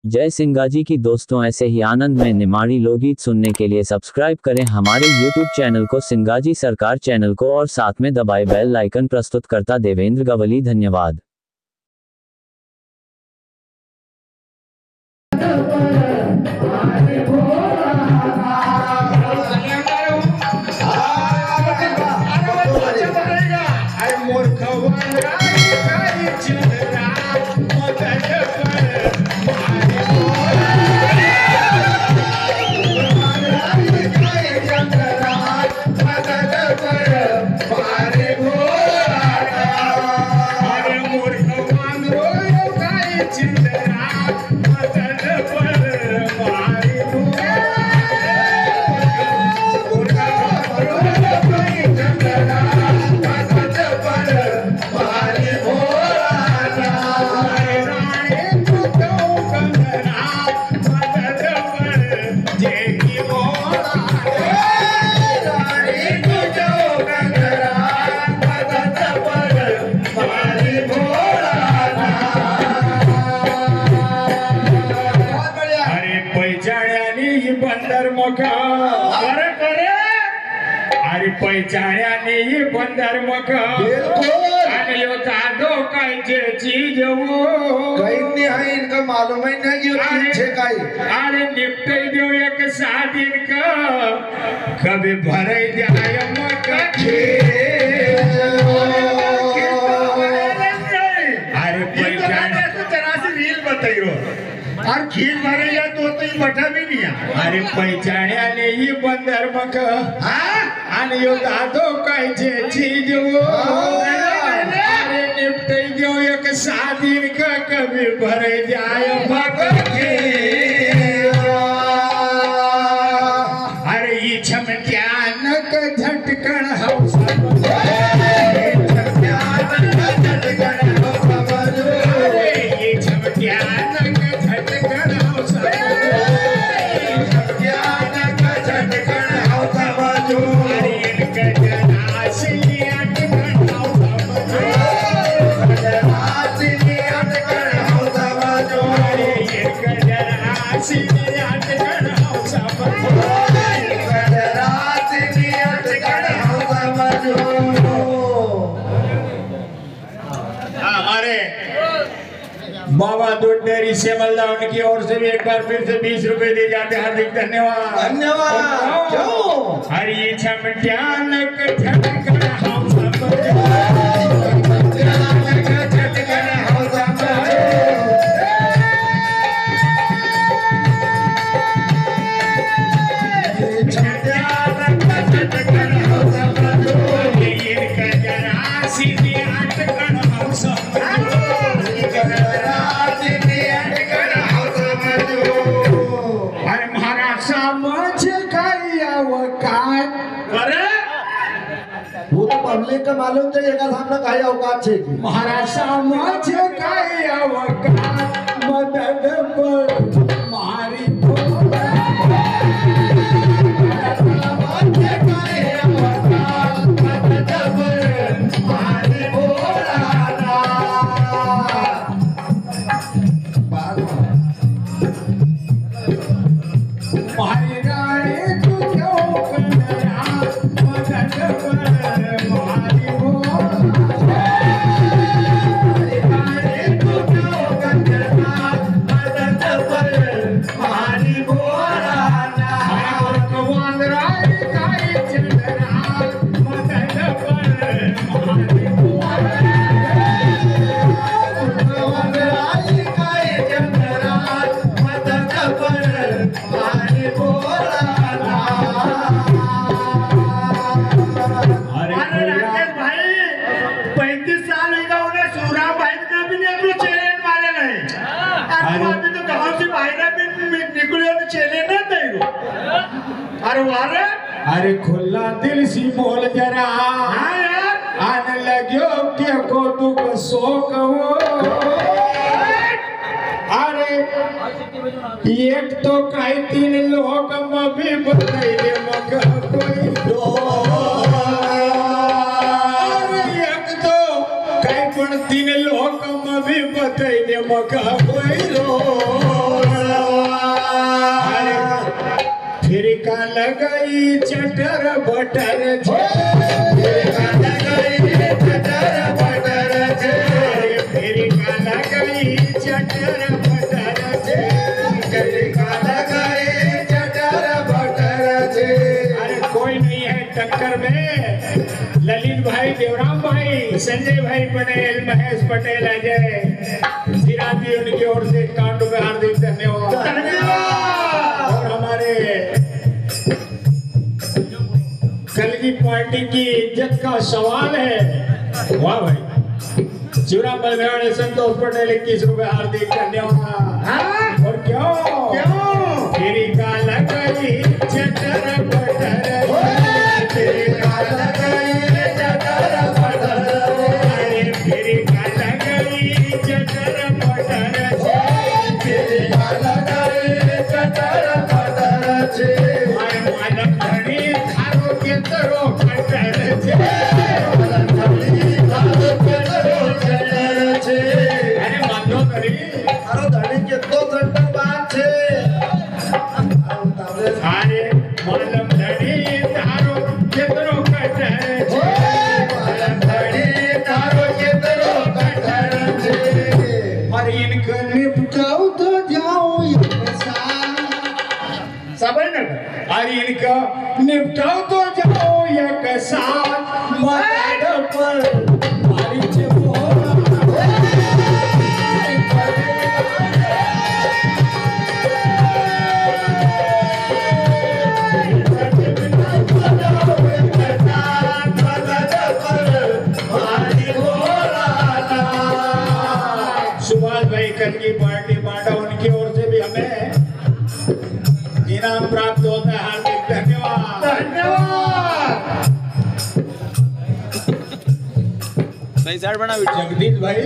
जय सिंगाजी की दोस्तों, ऐसे ही आनंद में निमाड़ी लोकगीत सुनने के लिए सब्सक्राइब करें हमारे YouTube चैनल को, सिंगाजी सरकार चैनल को, और साथ में दबाए बेल आइकन। प्रस्तुतकर्ता देवेंद्र गवली। धन्यवाद। अरे पैचाण्याने बंदर मग आणि यो दादो काय जे चीज वो कहीं नहीं है, इनका मालूम ही नहीं कि ये छे काई। अरे निपटे दो एक सादिन का कभी भरे जाय मग अरे पैचाण्या तो जरा सी रील बताइयो और खीर भरे या तो ही बटा भी नहीं है। अरे पैचाण्याने ही बंदर मग आणि यो दादो काय जे चीज वो अरे निपटे दो एक सादिन का कभी भरे जाय मग अरे ई छमत्यानक झटकन हौसा बाबा दूध डेयरी से मल्ला उनकी ओर से भी एक बार फिर से 20 रुपए दिए जाते हैं। हार्दिक धन्यवाद। धन्यवाद। क्यों हरी छमट्यानक झटकन हम सब पब्लिक का मालूम चाहिए का सामने काई औकात है महाराज समाज काई औकात मदद पर मारी अरे खुला दिल सी मोल जरा आने लग्यो के को दुख शोक हो। अरे एक तो कई 3 लोग में भी बताइए मग कोई अरे एक तो कई 3 लोग में भी बताइए मग कोई रो का लगाई चटर बटर छे फेरी का लगाई चटर बटर छे फेरी का लगाई चटर बटर छे फेरी का लगाई चटर बटर छे। अरे कोई नहीं है टक्कर में ललित भाई देवराम भाई संजय भाई पटेल महेश पटेल अजय सिराजी उनकी ओर से कांडू में हार्दिक धन्यवाद और हमारे कल की पार्टी की इज्जत का सवाल है। वाह भाई शिवराम बलमेवाड़े संतोष पटेल 21 रुपए हार्दिक धन्यवाद। और क्यों फेरी का लगाई चटर बटर फेरी का लगाई चटर बटर फेरी का लगाई चटर बटर फेरी का लगाई चटर बटर छे मालम धनी थारो के तरो कटर छे मालम धनी थारो के तरो कटर छे। अरे मानो धनी अरे धनी के तो घंटा बाद छे अरे मालम धनी थारो के तरो कटर छे मालम धनी थारो के तरो कटर छे। और इनका निपटाओ तो जाओ समझ न अरे इनका निपटाओ तो जाओ एक साथ मत पर मारी छे सुभाष भाई कल की पार्टी बांटा उनकी ओर से भी हमें इनाम प्राप्त होता है हार्दिक धन्यवाद सही साइड बना जगदीश भाई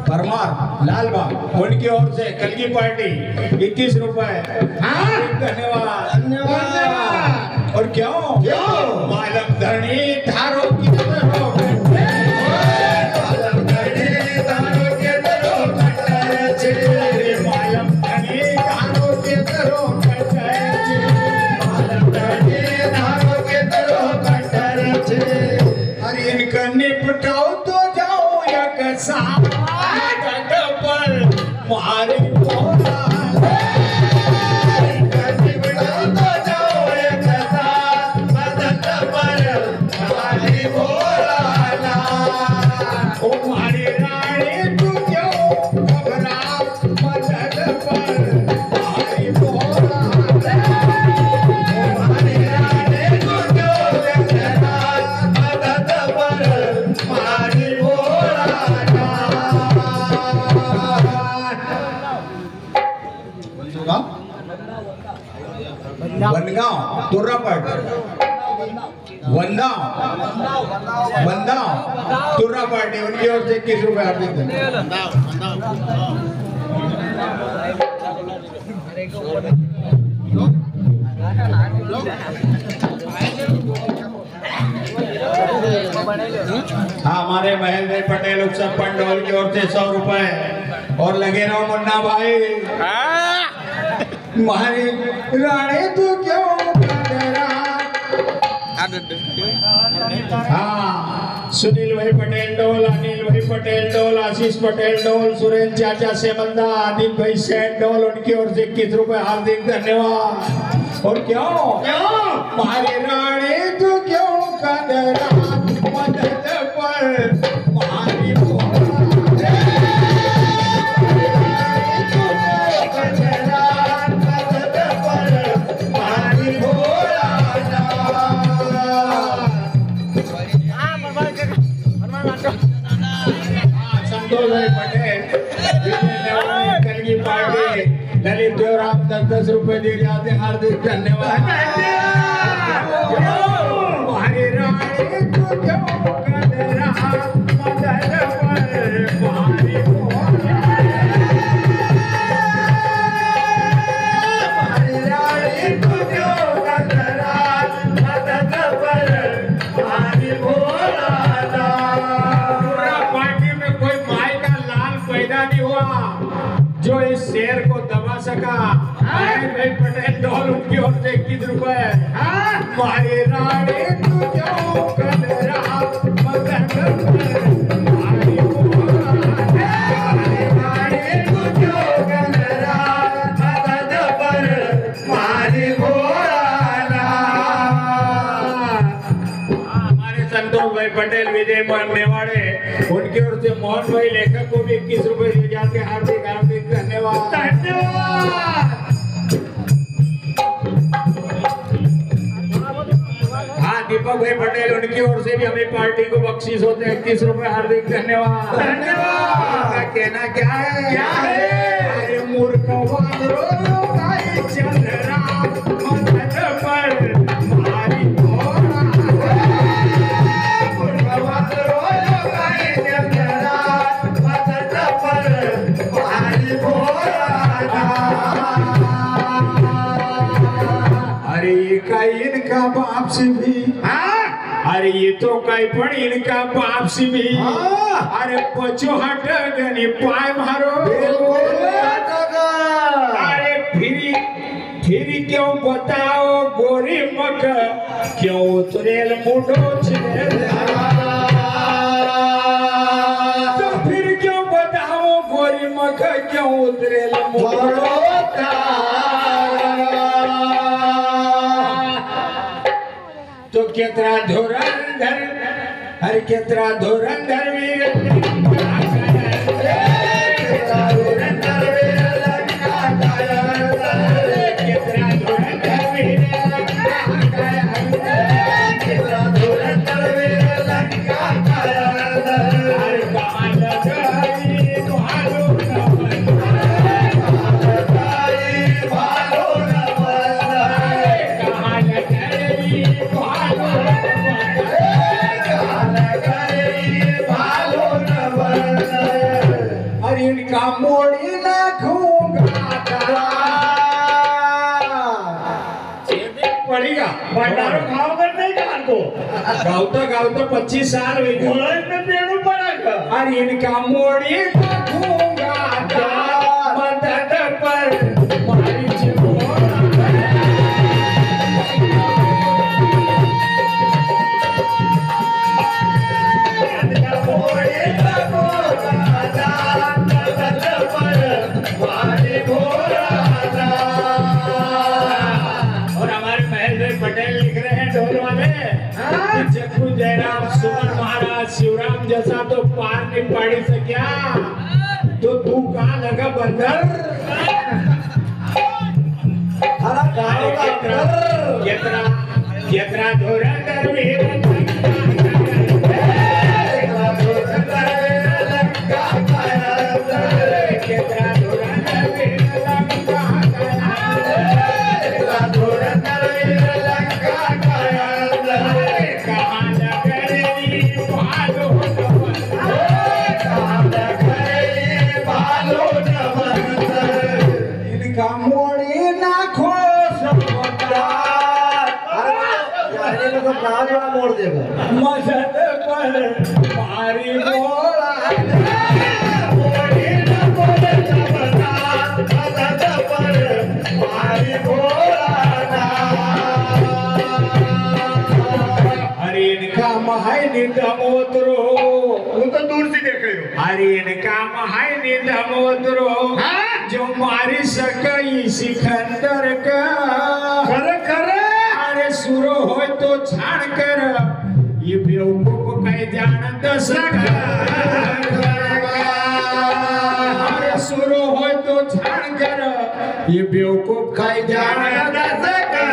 परमार लालबाग उनकी ओर से कल की पार्टी 21 रुपए हार्दिक धन्यवाद। और क्यों मालम धनी थारो की तरह मालम धनी थारो के तरह कटर छे मालम धनी थारो के तरह कटर छे मालम धनी थारो के तरह कटर छे। अरे इनका निपटाओ तो जाओ एक साथ पर मारी बोला इनका निपटाओ तो जाओ एक साथ मदद पर मारी बोला ओ मारी रानी तू क्यों घबरा मदद पर मारी बोला ओ मारी रानी तू क्यों घबरा मदद पर मारी बोला। बनगांव तुर्रापट वंदाव तुर्रापट उनकी ओर से 21 रुपए हार्दिक धन्यवाद। हाँ हमारे महेश भाई पटेल उत्सव पंडोल की ओर से 100 रुपए और लगे रहो मुन्ना भाई मारी रानी तू क्यों कटरा। हाँ सुनील भाई पटेल डोल अनिल भाई पटेल डोल आशीष पटेल डोल सुरेंद्र चाचा सेमंदा आदित्य भाई सेठ डोल उनकी ओर से 21 रुपए हार्दिक धन्यवाद। और क्यों मारी रानी तू क्यों कटरा मदद पर मारी संतोष भाई पटेल कल की पार्टी ललित देवराम 10-10 रुपए दिए जाते हैं हार्दिक धन्यवाद। हमारी रानी तू क्यों कर रहा मदद पर हमारी रानी तू क्यों कर रहा मदद पर हमारी भोला पार्टी में कोई माई का लाल पैदा नहीं हुआ जो इस शेर को दबा सका भाई पटेल ढोल उनकी ओर से 21 रुपए मारे राणे तू क्यों कर रहा मदद कर मारी राणे तू क्यों कर रहा मदद पर मारी भोला हमारे संतोष भाई पटेल विजय मेवाड़े उनकी ओर से मोहन भाई लेखक को भी 21 रुपए दिए जाते हार्दिक हार्दिक धन्यवाद धन्यवाद। हाँ दीपक भाई पटेल उनकी ओर से भी हमें पार्टी को बख्शीश होते हैं 21 रुपए हार्दिक धन्यवाद धन्यवाद। कहना क्या है अरे मूर्ख वालों का चल रहा मदद पर मारी भोला मूर्ख वालों इनका बाप से भी अरे ये तो कई पण इनका बाप से भी अरे पचो हट गनी पाय मारो अरे फिर क्यों बताओ गोरी मक क्यों उतरेल मुडो छे तो फिर क्यों बताओ गोरी मक क्यों उतरेल मुडो तो केतरा धुरंधर हर केतरा धुरंधर वीर केतरा धुरंधर वीर लंका काया केतरा धुरंधर वीर लंका काया केतरा धुरंधर वीर लंका काया हर कहां लगाई भालो इनका मोड़ी पड़ेगा भंडारो खाओ कर नहीं को गावता 25 साल हुई पेड़ों पड़ेगा अरे इनका मोड़ी मदद पर मारी जग्गू जयराम सुमन महाराज शिवराम जैसा तो पार नहीं पाड़ी सकिया तो तू कहाँ लगा बंदर केतरा धुरंधर वीर मोड़ देगा मदद पर मारी भोला मदद पर मारी भोला अरे इनका महाय निधमोत्रो वो तो दूर से देख रहे हो अरे इनका महाय निधमोत्रो जो मारी सकई सिकंदर का कर अरे सुरो हो तो छाड़ कर ये बेवकूफ कह जानत सका अरे सुरो हो तो छाड़ कर ये बेवकूफ कह जानत सका